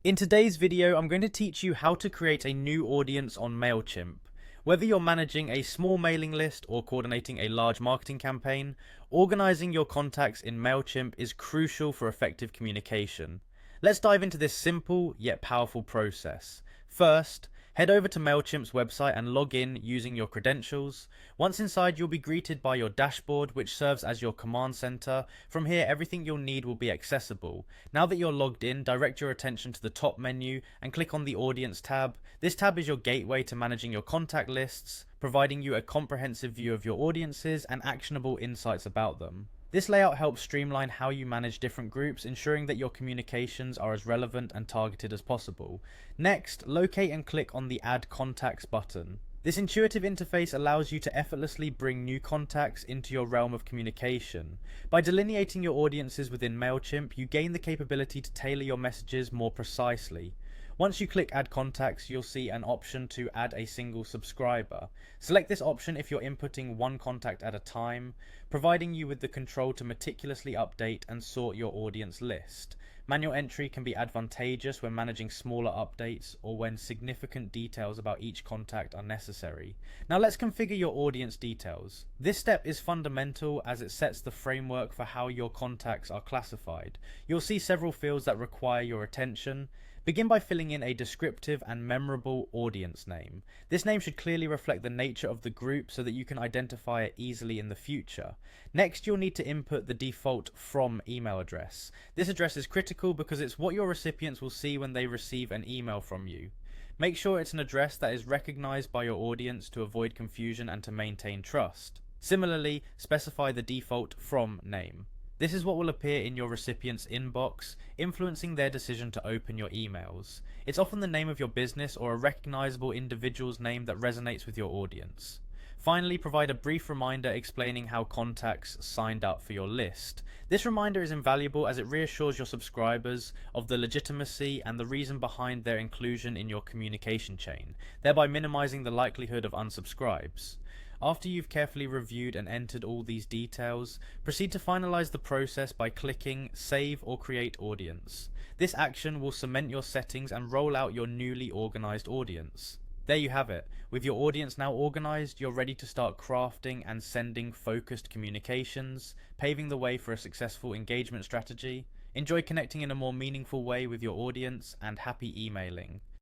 In today's video, I'm going to teach you how to create a new audience on Mailchimp. Whether you're managing a small mailing list or coordinating a large marketing campaign, organizing your contacts in Mailchimp is crucial for effective communication. Let's dive into this simple yet powerful process. First, head over to Mailchimp's website and log in using your credentials. Once inside, you'll be greeted by your dashboard, which serves as your command center. From here, everything you'll need will be accessible. Now that you're logged in, direct your attention to the top menu and click on the Audience tab. This tab is your gateway to managing your contact lists, providing you a comprehensive view of your audiences and actionable insights about them. This layout helps streamline how you manage different groups, ensuring that your communications are as relevant and targeted as possible. Next, locate and click on the Add Contacts button. This intuitive interface allows you to effortlessly bring new contacts into your realm of communication. By delineating your audiences within Mailchimp, you gain the capability to tailor your messages more precisely. Once you click Add Contacts, you'll see an option to add a single subscriber. Select this option if you're inputting one contact at a time, providing you with the control to meticulously update and sort your audience list. Manual entry can be advantageous when managing smaller updates or when significant details about each contact are necessary. Now let's configure your audience details. This step is fundamental as it sets the framework for how your contacts are classified. You'll see several fields that require your attention. Begin by filling in a descriptive and memorable audience name. This name should clearly reflect the nature of the group so that you can identify it easily in the future. Next, you'll need to input the default "from" email address. This address is critical because it's what your recipients will see when they receive an email from you. Make sure it's an address that is recognized by your audience to avoid confusion and to maintain trust. Similarly, specify the default "from" name. This is what will appear in your recipient's inbox, influencing their decision to open your emails. It's often the name of your business or a recognizable individual's name that resonates with your audience. Finally, provide a brief reminder explaining how contacts signed up for your list. This reminder is invaluable as it reassures your subscribers of the legitimacy and the reason behind their inclusion in your communication chain, thereby minimizing the likelihood of unsubscribes. After you've carefully reviewed and entered all these details, proceed to finalize the process by clicking Save or Create Audience. This action will cement your settings and roll out your newly organized audience. There you have it. With your audience now organized, you're ready to start crafting and sending focused communications, paving the way for a successful engagement strategy. Enjoy connecting in a more meaningful way with your audience, and happy emailing.